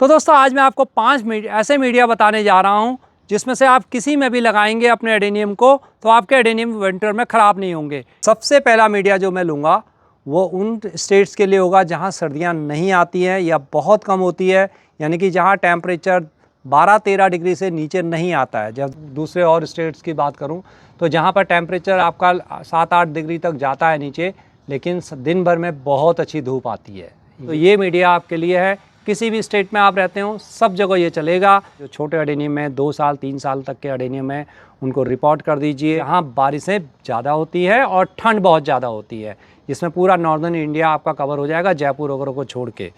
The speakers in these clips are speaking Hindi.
तो दोस्तों आज मैं आपको 5 ऐसे मीडिया बताने जा रहा हूं जिसमें से आप किसी में भी लगाएंगे अपने एडेनियम को तो आपके एडेनियम विंटर में ख़राब नहीं होंगे। सबसे पहला मीडिया जो मैं लूँगा वो उन स्टेट्स के लिए होगा जहां सर्दियां नहीं आती हैं या बहुत कम होती है, यानी कि जहां टेम्परेचर 12-13 डिग्री से नीचे नहीं आता है। जब दूसरे और स्टेट्स की बात करूं तो जहां पर टेम्परेचर आपका 7-8 डिग्री तक जाता है नीचे, लेकिन दिन भर में बहुत अच्छी धूप आती है। तो ये मीडिया आपके लिए है। किसी भी स्टेट में आप रहते हो सब जगह ये चलेगा। जो छोटे एडेनियम है 2 साल 3 साल तक के एडेनियम है उनको रिपोर्ट कर दीजिए। यहाँ बारिशें ज़्यादा होती है और ठंड बहुत ज़्यादा होती है, जिसमें पूरा नॉर्दर्न इंडिया आपका कवर हो जाएगा, जयपुर वगैरह को छोड़ के।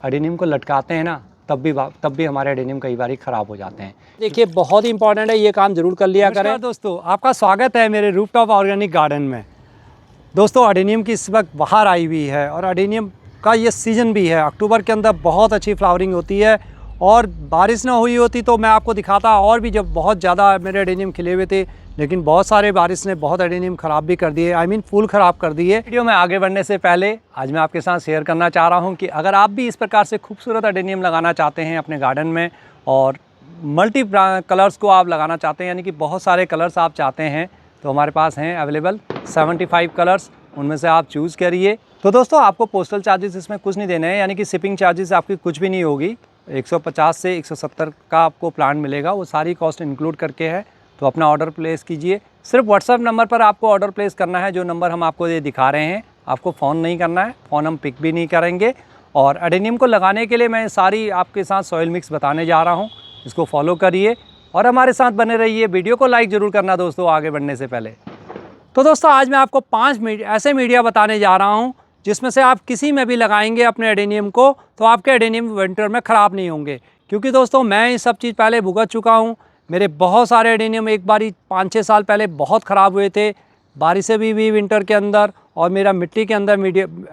एडेनियम को लटकाते हैं ना तब भी हमारे एडेनियम कई बार ख़राब हो जाते हैं। देखिए बहुत ही इंपॉर्टेंट है, ये काम ज़रूर कर लिया करें। दोस्तों आपका स्वागत है मेरे रूफटॉप ऑर्गेनिक गार्डन में। दोस्तों एडेनियम की इस वक्त बाहर आई हुई है और एडेनियम का ये सीज़न भी है। अक्टूबर के अंदर बहुत अच्छी फ्लावरिंग होती है और बारिश ना हुई होती तो मैं आपको दिखाता और भी जब बहुत ज़्यादा मेरे एडेनियम खिले हुए थे, लेकिन बहुत सारे बारिश ने बहुत एडेनियम ख़राब भी कर दिए, फूल ख़राब कर दिए। वीडियो में आगे बढ़ने से पहले आज मैं आपके साथ शेयर करना चाह रहा हूँ कि अगर आप भी इस प्रकार से खूबसूरत एडेनियम लगाना चाहते हैं अपने गार्डन में और मल्टी कलर्स को आप लगाना चाहते हैं, यानी कि बहुत सारे कलर्स आप चाहते हैं, तो हमारे पास हैं अवेलेबल 75 कलर्स। उनमें से आप चूज़ करिए। तो दोस्तों आपको पोस्टल चार्जेस इसमें कुछ नहीं देने हैं, यानी कि शिपिंग चार्जेस आपकी कुछ भी नहीं होगी। 150 से 170 का आपको प्लान मिलेगा, वो सारी कॉस्ट इंक्लूड करके है। तो अपना ऑर्डर प्लेस कीजिए। सिर्फ व्हाट्सएप नंबर पर आपको ऑर्डर प्लेस करना है, जो नंबर हम आपको ये दिखा रहे हैं। आपको फ़ोन नहीं करना है, फ़ोन हम पिक भी नहीं करेंगे। और एडेनियम को लगाने के लिए मैं सारी आपके साथ सॉइल मिक्स बताने जा रहा हूँ, इसको फॉलो करिए और हमारे साथ बने रहिए। वीडियो को लाइक ज़रूर करना दोस्तों आगे बढ़ने से पहले। तो दोस्तों आज मैं आपको 5 ऐसे मीडिया बताने जा रहा हूँ जिसमें से आप किसी में भी लगाएंगे अपने एडेनियम को तो आपके एडेनियम विंटर में ख़राब नहीं होंगे। क्योंकि दोस्तों मैं ये सब चीज़ पहले भुगत चुका हूँ। मेरे बहुत सारे एडेनियम एक बारी 5-6 साल पहले बहुत ख़राब हुए थे, बारिशें भी विंटर के अंदर, और मेरा मिट्टी के अंदर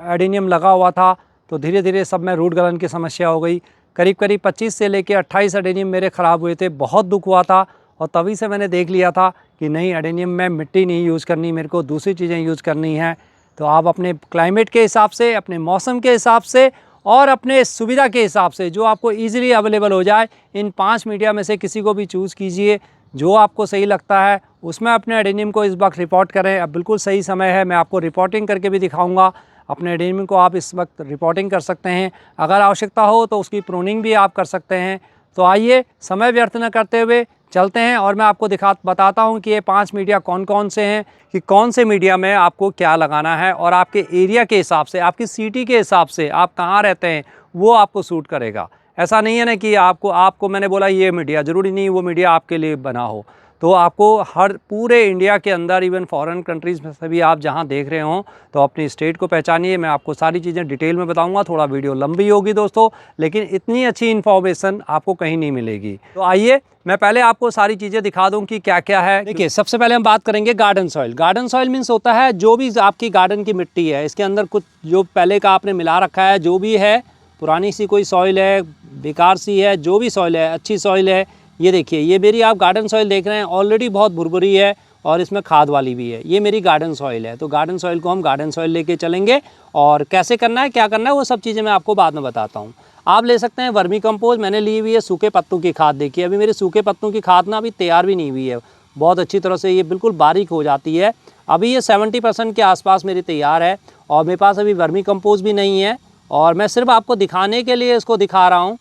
एडेनियम लगा हुआ था। तो धीरे धीरे सब में रूट गलन की समस्या हो गई। करीब 25 से लेकर 28 एडेनियम मेरे ख़राब हुए थे, बहुत दुख हुआ था। और तभी से मैंने देख लिया था कि नहीं, एडेनियम में मिट्टी नहीं यूज़ करनी, मेरे को दूसरी चीज़ें यूज़ करनी है। तो आप अपने क्लाइमेट के हिसाब से, अपने मौसम के हिसाब से और अपने सुविधा के हिसाब से जो आपको इजीली अवेलेबल हो जाए, इन 5 मीडिया में से किसी को भी चूज़ कीजिए जो आपको सही लगता है। उसमें अपने एडेनियम को इस वक्त रिपोर्ट करें। अब बिल्कुल सही समय है, मैं आपको रिपोर्टिंग करके भी दिखाऊंगा। अपने एडेनियम को आप इस वक्त रिपोर्टिंग कर सकते हैं, अगर आवश्यकता हो तो उसकी प्रूनिंग भी आप कर सकते हैं। तो आइए समय व्यर्थ न करते हुए चलते हैं और मैं आपको बताता हूं कि ये 5 मीडिया कौन कौन से हैं, कि कौन से मीडिया में आपको क्या लगाना है और आपके एरिया के हिसाब से, आपकी सिटी के हिसाब से, आप कहाँ रहते हैं वो आपको सूट करेगा। ऐसा नहीं है ना कि आपको मैंने बोला ये मीडिया, ज़रूरी नहीं वो मीडिया आपके लिए बना हो। तो आपको हर पूरे इंडिया के अंदर, इवन फॉरेन कंट्रीज़ में से भी आप जहां देख रहे हों तो अपनी स्टेट को पहचानिए। मैं आपको सारी चीज़ें डिटेल में बताऊंगा। थोड़ा वीडियो लंबी होगी दोस्तों, लेकिन इतनी अच्छी इन्फॉर्मेशन आपको कहीं नहीं मिलेगी। तो आइए मैं पहले आपको सारी चीज़ें दिखा दूं कि क्या क्या है। देखिए सबसे पहले हम बात करेंगे garden soil. Garden soil means होता है जो भी आपकी गार्डन की मिट्टी है, इसके अंदर कुछ जो पहले का आपने मिला रखा है, जो भी है, पुरानी सी कोई सॉइल है, बेकार सी है, जो भी सॉइल है, अच्छी सॉइल है। ये देखिए, ये मेरी आप गार्डन सॉइल देख रहे हैं, ऑलरेडी बहुत भुरभुरी है और इसमें खाद वाली भी है। ये मेरी गार्डन सॉइल है। तो गार्डन सॉइल को हम गार्डन सॉइल लेके चलेंगे और कैसे करना है, क्या करना है, वो सब चीज़ें मैं आपको बाद में बताता हूँ। आप ले सकते हैं वर्मी कंपोस्ट, मैंने ली हुई है सूखे पत्तों की खाद। देखिए अभी मेरे सूखे पत्तों की खाद ना अभी तैयार भी नहीं हुई है, बहुत अच्छी तरह से ये बिल्कुल बारीक हो जाती है। अभी ये 70% के आसपास मेरी तैयार है और मेरे पास अभी वर्मी कंपोस्ट भी नहीं है। और मैं सिर्फ आपको दिखाने के लिए इसको दिखा रहा हूँ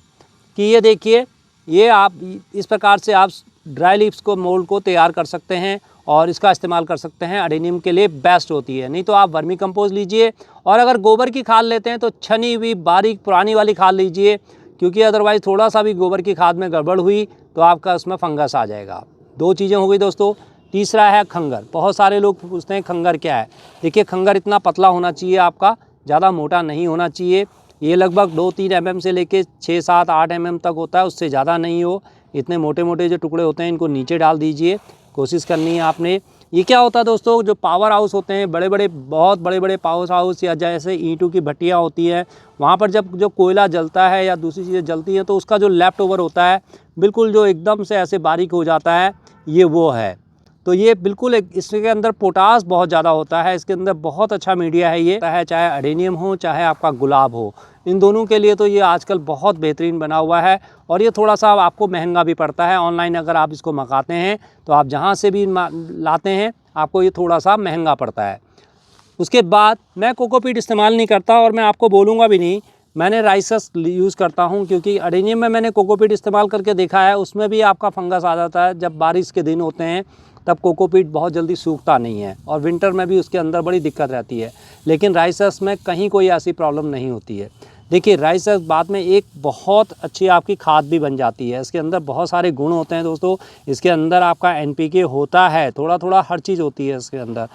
कि ये देखिए, ये आप इस प्रकार से आप ड्राई लीव्स को, मोल्ड को तैयार कर सकते हैं और इसका इस्तेमाल कर सकते हैं। एडेनियम के लिए बेस्ट होती है। नहीं तो आप वर्मी कंपोस्ट लीजिए, और अगर गोबर की खाद लेते हैं तो छनी हुई बारीक पुरानी वाली खाद लीजिए, क्योंकि अदरवाइज़ थोड़ा सा भी गोबर की खाद में गड़बड़ हुई तो आपका उसमें फंगस आ जाएगा। 2 चीज़ें हो गई दोस्तों। तीसरा है खंगर। बहुत सारे लोग पूछते हैं खंगर क्या है। देखिए खंगर इतना पतला होना चाहिए आपका, ज़्यादा मोटा नहीं होना चाहिए। ये लगभग 2-3 mm से लेके 6-7-8 mm तक होता है, उससे ज़्यादा नहीं हो। इतने मोटे मोटे जो टुकड़े होते हैं इनको नीचे डाल दीजिए, कोशिश करनी है आपने। ये क्या होता है दोस्तों, जो पावर हाउस होते हैं, बहुत बड़े बड़े पावर हाउस या जैसे ईंटों की भट्टियाँ होती हैं, वहाँ पर जब जो कोयला जलता है या दूसरी चीज़ें जलती हैं तो उसका जो लेफ़्ट ओवर होता है बिल्कुल जो एकदम से ऐसे बारीक हो जाता है, ये वो है। तो ये बिल्कुल इसके अंदर पोटास बहुत ज़्यादा होता है, इसके अंदर बहुत अच्छा मीडिया है ये, चाहे एडेनियम हो चाहे आपका गुलाब हो। इन दोनों के लिए तो ये आजकल बहुत बेहतरीन बना हुआ है। और ये थोड़ा सा आपको महंगा भी पड़ता है, ऑनलाइन अगर आप इसको मंगाते हैं तो आप जहाँ से भी लाते हैं आपको ये थोड़ा सा महंगा पड़ता है। उसके बाद मैं कोकोपीट इस्तेमाल नहीं करता और मैं आपको बोलूँगा भी नहीं। मैंने राइसस यूज़ करता हूँ, क्योंकि एडेनियम में मैंने कोकोपीट इस्तेमाल करके देखा है, उसमें भी आपका फंगस आ जाता है। जब बारिश के दिन होते हैं तब कोकोपीट बहुत जल्दी सूखता नहीं है और विंटर में भी उसके अंदर बड़ी दिक्कत रहती है। लेकिन राइसस में कहीं कोई ऐसी प्रॉब्लम नहीं होती है। देखिए राइसस बाद में एक बहुत अच्छी आपकी खाद भी बन जाती है। इसके अंदर बहुत सारे गुण होते हैं दोस्तों। इसके अंदर आपका NPK होता है, थोड़ा थोड़ा हर चीज़ होती है इसके अंदर।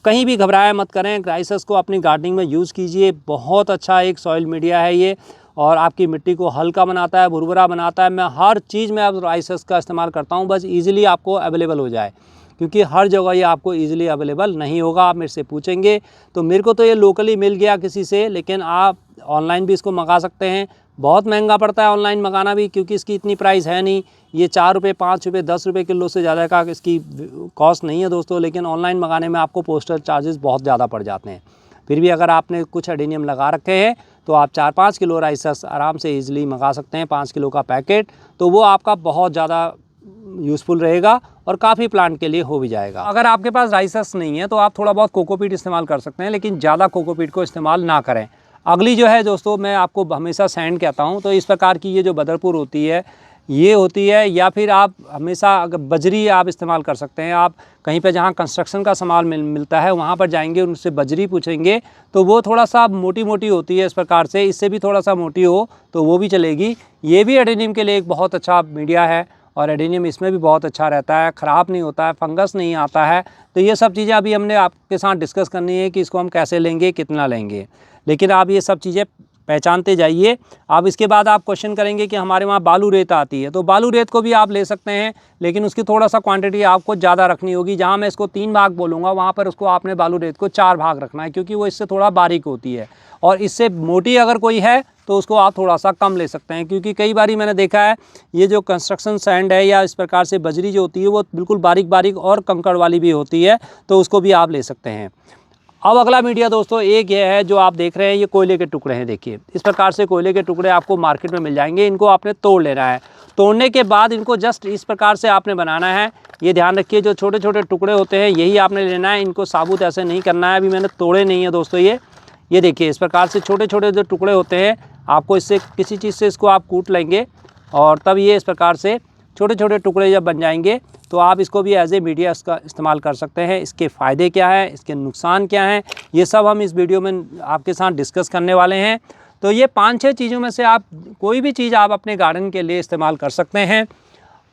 कहीं भी घबराया मत करें, राइसस को अपनी गार्डनिंग में यूज़ कीजिए। बहुत अच्छा एक सॉइल मीडिया है ये, और आपकी मिट्टी को हल्का बनाता है, भुरभुरा बनाता है। मैं हर चीज़ में अब राइसस का इस्तेमाल करता हूँ, बस ईज़िली आपको अवेलेबल हो जाए, क्योंकि हर जगह ये आपको ईज़िली अवेलेबल नहीं होगा। आप मेरे से पूछेंगे तो मेरे को तो ये लोकली मिल गया किसी से, लेकिन आप ऑनलाइन भी इसको मंगा सकते हैं। बहुत महंगा पड़ता है ऑनलाइन मंगाना भी, क्योंकि इसकी इतनी प्राइस है नहीं। ये 4 रुपये, 5 रुपये, 10 रुपये किलो से ज़्यादा का इसकी कॉस्ट नहीं है दोस्तों। लेकिन ऑनलाइन मंगाने में आपको पोस्टल चार्जेस बहुत ज़्यादा पड़ जाते हैं। फिर भी अगर आपने कुछ एडेनियम लगा रखे हैं तो आप 4-5 किलो राइसस आराम से ईज़िली मंगा सकते हैं, 5 किलो का पैकेट। तो वो आपका बहुत ज़्यादा यूज़फुल रहेगा और काफ़ी प्लांट के लिए हो भी जाएगा। अगर आपके पास राइसस नहीं है तो आप थोड़ा बहुत कोकोपीट इस्तेमाल कर सकते हैं, लेकिन ज़्यादा कोकोपीट को इस्तेमाल ना करें। अगली जो है दोस्तों, मैं आपको हमेशा सैंड कहता हूँ, तो इस प्रकार की ये जो बदरपुर होती है ये होती है, या फिर आप हमेशा अगर बजरी आप इस्तेमाल कर सकते हैं। आप कहीं पे जहाँ कंस्ट्रक्शन का सामान मिलता है वहाँ पर जाएंगे, उनसे बजरी पूछेंगे तो वो थोड़ा सा मोटी मोटी होती है इस प्रकार से। इससे भी थोड़ा सा मोटी हो तो वो भी चलेगी। ये भी एडेनियम के लिए एक बहुत अच्छा मीडिया है और एडेनियम इसमें भी बहुत अच्छा रहता है, ख़राब नहीं होता है, फंगस नहीं आता है। तो ये सब चीज़ें अभी हमने आपके साथ डिस्कस करनी है कि इसको हम कैसे लेंगे, कितना लेंगे। लेकिन आप ये सब चीज़ें पहचानते जाइए। अब इसके बाद आप क्वेश्चन करेंगे कि हमारे वहाँ बालू रेत आती है, तो बालू रेत को भी आप ले सकते हैं, लेकिन उसकी थोड़ा सा क्वांटिटी आपको ज़्यादा रखनी होगी। जहाँ मैं इसको 3 भाग बोलूँगा वहाँ पर उसको आपने बालू रेत को 4 भाग रखना है, क्योंकि वो इससे थोड़ा बारीक होती है। और इससे मोटी अगर कोई है तो उसको आप थोड़ा सा कम ले सकते हैं, क्योंकि कई बारी मैंने देखा है ये जो कंस्ट्रक्शन सैंड है या इस प्रकार से बजरी जो होती है वो बिल्कुल बारीक बारीक और कंकड़ वाली भी होती है, तो उसको भी आप ले सकते हैं। अब अगला मीडिया दोस्तों एक ये है जो आप देख रहे हैं, ये कोयले के टुकड़े हैं। देखिए इस प्रकार से कोयले के टुकड़े आपको मार्केट में मिल जाएंगे। इनको आपने तोड़ लेना है। तोड़ने के बाद इनको जस्ट इस प्रकार से आपने बनाना है। ये ध्यान रखिए, जो छोटे छोटे टुकड़े होते हैं यही आपने लेना है, इनको साबुत ऐसे नहीं करना है। अभी मैंने तोड़े नहीं है दोस्तों। ये देखिए इस प्रकार से छोटे छोटे जो टुकड़े होते हैं, आपको इससे किसी चीज़ से इसको आप कूट लेंगे और तब ये इस प्रकार से छोटे छोटे टुकड़े जब बन जाएंगे तो आप इसको भी एज ए मीडिया इसका इस्तेमाल कर सकते हैं। इसके फ़ायदे क्या हैं, इसके नुकसान क्या हैं, ये सब हम इस वीडियो में आपके साथ डिस्कस करने वाले हैं। तो ये 5-6 चीज़ों में से आप कोई भी चीज़ आप अपने गार्डन के लिए इस्तेमाल कर सकते हैं।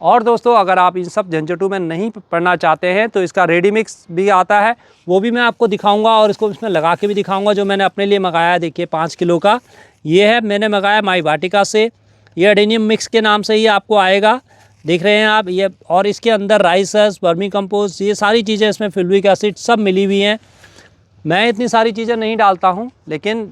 और दोस्तों अगर आप इन सब झंझटों में नहीं पड़ना चाहते हैं तो इसका रेडी मिक्स भी आता है, वो भी मैं आपको दिखाऊंगा और इसको इसमें लगा के भी दिखाऊंगा, जो मैंने अपने लिए मंगाया है। देखिए 5 किलो का ये है, मैंने मंगाया माई वाटिका से। ये एडेनियम मिक्स के नाम से ही आपको आएगा, देख रहे हैं आप ये। और इसके अंदर राइसस, वर्मी कंपोस्ट, ये सारी चीज़ें इसमें, फ्यूल्विक एसिड सब मिली हुई हैं। मैं इतनी सारी चीज़ें नहीं डालता हूँ, लेकिन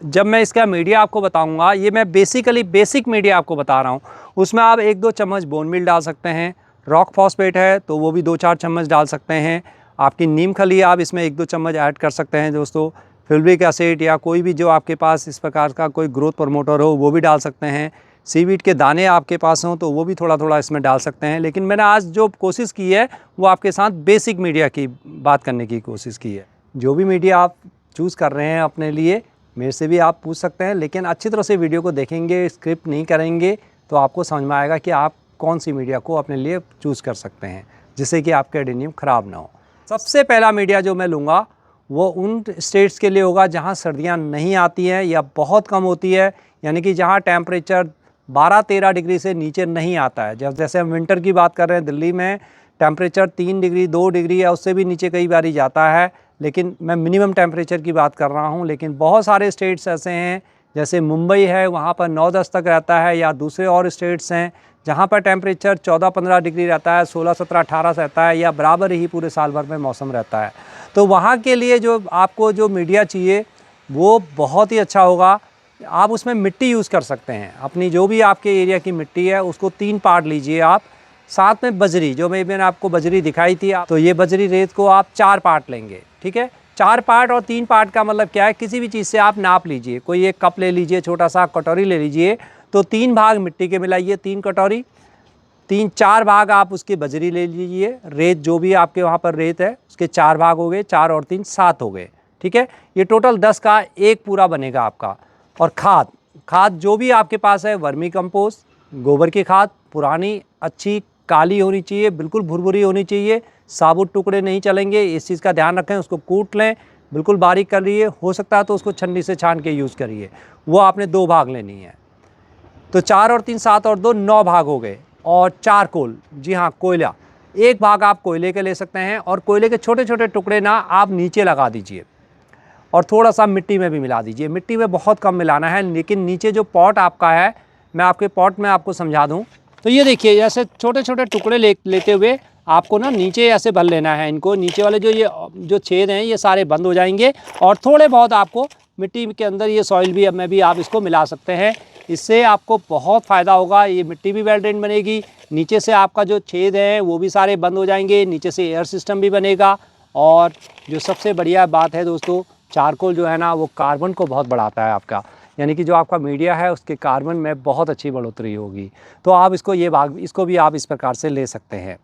जब मैं इसका मीडिया आपको बताऊंगा, ये मैं बेसिक मीडिया आपको बता रहा हूँ। उसमें आप 1-2 चम्मच बोन मील डाल सकते हैं। रॉक फॉस्फेट है तो वो भी 2-4 चम्मच डाल सकते हैं। आपकी नीम खली आप इसमें 1-2 चम्मच ऐड कर सकते हैं दोस्तों। फ्यूल्विक एसिड या कोई भी जो आपके पास इस प्रकार का कोई ग्रोथ प्रमोटर हो वो भी डाल सकते हैं। सीवीड के दाने आपके पास हों तो वो भी थोड़ा थोड़ा इसमें डाल सकते हैं। लेकिन मैंने आज जो कोशिश की है वो आपके साथ बेसिक मीडिया की बात करने की कोशिश की है। जो भी मीडिया आप चूज़ कर रहे हैं अपने लिए, मेरे से भी आप पूछ सकते हैं, लेकिन अच्छी तरह से वीडियो को देखेंगे, स्क्रिप्ट नहीं करेंगे तो आपको समझ में आएगा कि आप कौन सी मीडिया को अपने लिए चूज़ कर सकते हैं, जिससे कि आपका एडेनियम ख़राब ना हो। सबसे पहला मीडिया जो मैं लूँगा वो उन स्टेट्स के लिए होगा जहाँ सर्दियाँ नहीं आती हैं या बहुत कम होती है, यानी कि जहाँ टेम्परेचर 12-13 डिग्री से नीचे नहीं आता है। जैसे हम विंटर की बात कर रहे हैं, दिल्ली में टेम्परेचर 3 डिग्री 2 डिग्री या उससे भी नीचे कई बार जाता है, लेकिन मैं मिनिमम टेम्परेचर की बात कर रहा हूँ। लेकिन बहुत सारे स्टेट्स ऐसे हैं, जैसे मुंबई है, वहाँ पर 9-10 तक रहता है, या दूसरे और स्टेट्स हैं जहाँ पर टेम्परेचर 14-15 डिग्री रहता है, 16-17-18 रहता है, या बराबर ही पूरे साल भर में मौसम रहता है। तो वहाँ के लिए जो आपको जो मीडिया चाहिए वो बहुत ही अच्छा होगा। आप उसमें मिट्टी यूज़ कर सकते हैं, अपनी जो भी आपके एरिया की मिट्टी है उसको 3 पार्ट लीजिए आप, साथ में बजरी, जो मैंने आपको बजरी दिखाई थी, तो ये बजरी रेत को आप 4 पार्ट लेंगे, ठीक है। 4 पार्ट और 3 पार्ट का मतलब क्या है, किसी भी चीज़ से आप नाप लीजिए, कोई एक कप ले लीजिए, छोटा सा कटोरी ले लीजिए, तो 3 भाग मिट्टी के मिलाइए, 3 कटोरी, 4 भाग आप उसकी बजरी ले लीजिए, रेत जो भी आपके वहाँ पर रेत है उसके 4 भाग हो गए, 4 और 3 7 हो गए, ठीक है। ये टोटल 10 का एक पूरा बनेगा आपका। और खाद जो भी आपके पास है, वर्मी कंपोस्ट, गोबर की खाद, पुरानी अच्छी काली होनी चाहिए, बिल्कुल भुरभुरी होनी चाहिए, साबुत टुकड़े नहीं चलेंगे, इस चीज़ का ध्यान रखें। उसको कूट लें, बिल्कुल बारीक कर लिए, हो सकता है तो उसको छन्नी से छान के यूज़ करिए। वो आपने 2 भाग लेनी है। तो 4 और 3 7 और 2 9 भाग हो गए। और चारकोल, जी हाँ कोयला, 1 भाग आप कोयले के ले सकते हैं। और कोयले के छोटे छोटे टुकड़े ना आप नीचे लगा दीजिए और थोड़ा सा मिट्टी में भी मिला दीजिए। मिट्टी में बहुत कम मिलाना है, लेकिन नीचे जो पॉट आपका है, मैं आपके पॉट में आपको समझा दूं तो ये देखिए, ऐसे छोटे छोटे टुकड़े लेते हुए आपको ना नीचे ऐसे भर लेना है इनको। नीचे वाले जो छेद हैं ये सारे बंद हो जाएंगे। और थोड़े बहुत आपको मिट्टी के अंदर ये सॉइल भी में भी आप इसको मिला सकते हैं। इससे आपको बहुत फ़ायदा होगा। ये मिट्टी भी वेल ड्रेन बनेगी, नीचे से आपका जो छेद है वो भी सारे बंद हो जाएंगे, नीचे से एयर सिस्टम भी बनेगा। और जो सबसे बढ़िया बात है दोस्तों, चारकोल जो है ना वो कार्बन को बहुत बढ़ाता है आपका, यानी कि जो आपका मीडिया है उसके कार्बन में बहुत अच्छी बढ़ोतरी होगी। तो आप इसको भी आप इस प्रकार से ले सकते हैं।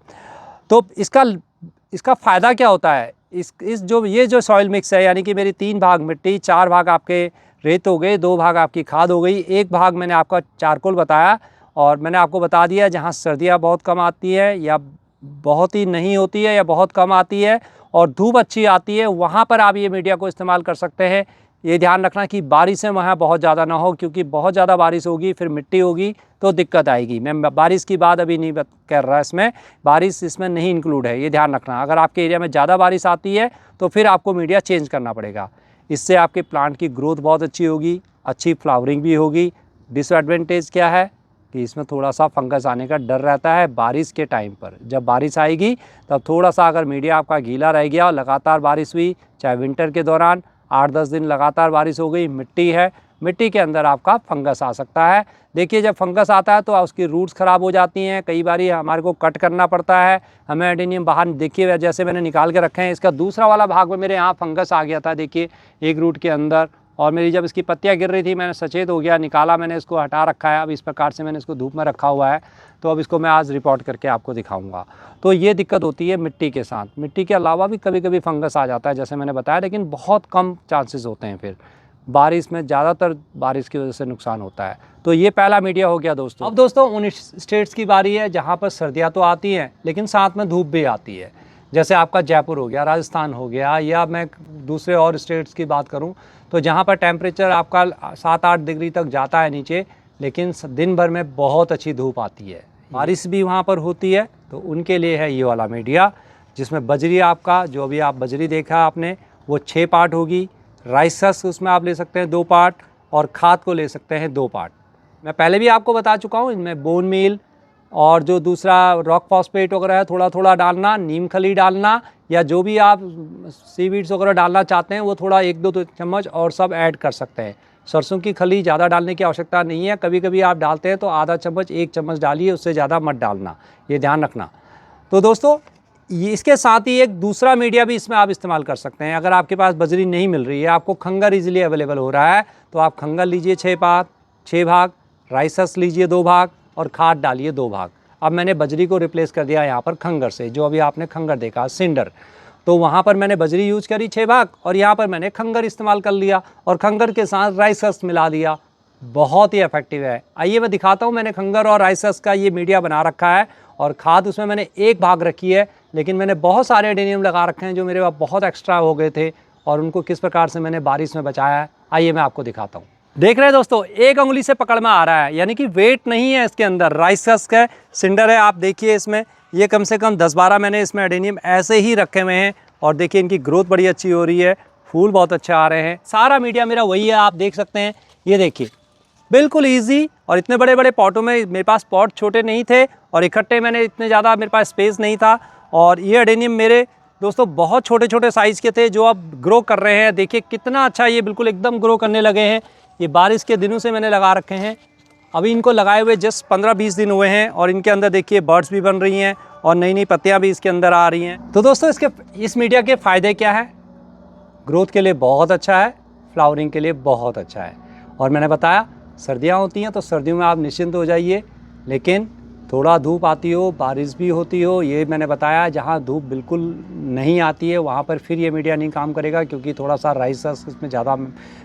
तो इसका फ़ायदा क्या होता है, ये जो सॉइल मिक्स है, यानी कि मेरी 3 भाग मिट्टी, 4 भाग आपके रेत हो गए, 2 भाग आपकी खाद हो गई, 1 भाग मैंने आपका चारकोल बताया। और मैंने आपको बता दिया जहाँ सर्दियाँ बहुत कम आती है या बहुत ही नहीं होती है या बहुत कम आती है और धूप अच्छी आती है, वहाँ पर आप ये मीडिया को इस्तेमाल कर सकते हैं। ये ध्यान रखना कि बारिशें वहाँ बहुत ज़्यादा ना हो, क्योंकि बहुत ज़्यादा बारिश होगी फिर मिट्टी होगी तो दिक्कत आएगी। मैं बारिश की बात अभी नहीं कर रहा, इसमें बारिश इसमें नहीं इंक्लूड है, ये ध्यान रखना। अगर आपके एरिया में ज़्यादा बारिश आती है तो फिर आपको मीडिया चेंज करना पड़ेगा। इससे आपके प्लांट की ग्रोथ बहुत अच्छी होगी, अच्छी फ्लावरिंग भी होगी। डिसएडवांटेज क्या है कि इसमें थोड़ा सा फंगस आने का डर रहता है बारिश के टाइम पर। जब बारिश आएगी तब थोड़ा सा अगर मीडिया आपका गीला रह गया और लगातार बारिश हुई, चाहे विंटर के दौरान 8-10 दिन लगातार बारिश हो गई, मिट्टी है, मिट्टी के अंदर आपका फंगस आ सकता है। देखिए जब फंगस आता है तो उसकी रूट्स ख़राब हो जाती हैं, कई बार हमारे को कट करना पड़ता है। हमें एडेनियम बाहर, देखिए जैसे मैंने निकाल के रखे हैं, इसका दूसरा वाला भाग में मेरे यहाँ फंगस आ गया था, देखिए एक रूट के अंदर। और मेरी जब इसकी पत्तियाँ गिर रही थी मैंने सचेत हो गया, निकाला, मैंने इसको हटा रखा है। अब इस प्रकार से मैंने इसको धूप में रखा हुआ है, तो अब इसको मैं आज रिपोर्ट करके आपको दिखाऊंगा। तो ये दिक्कत होती है मिट्टी के साथ। मिट्टी के अलावा भी कभी कभी फंगस आ जाता है जैसे मैंने बताया, लेकिन बहुत कम चांसेस होते हैं। फिर बारिश में ज़्यादातर बारिश की वजह से नुकसान होता है। तो ये पहला मीडिया हो गया दोस्तों। अब दोस्तों उन स्टेट्स की बारी है जहाँ पर सर्दियाँ तो आती हैं लेकिन साथ में धूप भी आती है। जैसे आपका जयपुर हो गया, राजस्थान हो गया, या मैं दूसरे और स्टेट्स की बात करूं तो जहां पर टेम्परेचर आपका 7-8 डिग्री तक जाता है नीचे, लेकिन दिन भर में बहुत अच्छी धूप आती है, बारिश भी वहां पर होती है। तो उनके लिए है ये वाला मीडिया, जिसमें बजरी आपका, जो भी आप बजरी देखा आपने, वो 6 पार्ट होगी। राइसस उसमें आप ले सकते हैं 2 पार्ट, और खाद को ले सकते हैं 2 पार्ट। मैं पहले भी आपको बता चुका हूँ, इनमें बोन मील और जो दूसरा रॉक फॉस्फेट वगैरह है थोड़ा थोड़ा डालना, नीम खली डालना, या जो भी आप सीवीड्स वगैरह डालना चाहते हैं वो थोड़ा 1-2 चम्मच और सब ऐड कर सकते हैं। सरसों की खली ज़्यादा डालने की आवश्यकता नहीं है, कभी कभी आप डालते हैं तो आधा चम्मच 1 चम्मच डालिए, उससे ज़्यादा मत डालना, ये ध्यान रखना। तो दोस्तों ये इसके साथ ही एक दूसरा मीडिया भी इसमें आप इस्तेमाल कर सकते हैं। अगर आपके पास बजरी नहीं मिल रही है, आपको खंगर ईजिली अवेलेबल हो रहा है, तो आप खंगर लीजिए 6 भाग, राइसस लीजिए 2 भाग और खाद डालिए 2 भाग। अब मैंने बजरी को रिप्लेस कर दिया यहाँ पर खंगर से, जो अभी आपने खंगर देखा सिंडर, तो वहाँ पर मैंने बजरी यूज करी 6 भाग और यहाँ पर मैंने खंगर इस्तेमाल कर लिया और खंगर के साथ राइसस मिला दिया। बहुत ही इफेक्टिव है। आइए मैं दिखाता हूँ, मैंने खंगर और राइसस का ये मीडिया बना रखा है और खाद उसमें मैंने 1 भाग रखी है, लेकिन मैंने बहुत सारे एडेनियम लगा रखे हैं जो मेरे पास बहुत एक्स्ट्रा हो गए थे, और उनको किस प्रकार से मैंने बारिश में बचाया है आइए मैं आपको दिखाता हूँ। देख रहे हैं दोस्तों, 1 अंगुली से पकड़ में आ रहा है, यानी कि वेट नहीं है इसके अंदर। राइसस का सिंडर है, आप देखिए इसमें ये कम से कम 10-12 मैंने इसमें एडेनियम ऐसे ही रखे हुए हैं और देखिए इनकी ग्रोथ बड़ी अच्छी हो रही है, फूल बहुत अच्छे आ रहे हैं। सारा मीडिया मेरा वही है, आप देख सकते हैं, ये देखिए बिल्कुल ईजी। और इतने बड़े बड़े पॉटों में, मेरे पास पॉट छोटे नहीं थे और इकट्ठे मैंने इतने ज़्यादा मेरे पास स्पेस नहीं था, और ये एडेनियम मेरे दोस्तों बहुत छोटे छोटे साइज़ के थे जो अब ग्रो कर रहे हैं। देखिए कितना अच्छा ये बिल्कुल एकदम ग्रो करने लगे हैं। ये बारिश के दिनों से मैंने लगा रखे हैं, अभी इनको लगाए हुए जस्ट 15-20 दिन हुए हैं और इनके अंदर देखिए बर्ड्स भी बन रही हैं और नई नई पत्तियां भी इसके अंदर आ रही हैं। तो दोस्तों इस मीडिया के फ़ायदे क्या है? ग्रोथ के लिए बहुत अच्छा है, फ्लावरिंग के लिए बहुत अच्छा है। और मैंने बताया सर्दियाँ होती हैं तो सर्दियों में आप निश्चिंत हो जाइए, लेकिन थोड़ा धूप आती हो, बारिश भी होती हो, ये मैंने बताया जहाँ धूप बिल्कुल नहीं आती है वहाँ पर फिर ये मीडिया नहीं काम करेगा, क्योंकि थोड़ा सा राइसस इसमें ज़्यादा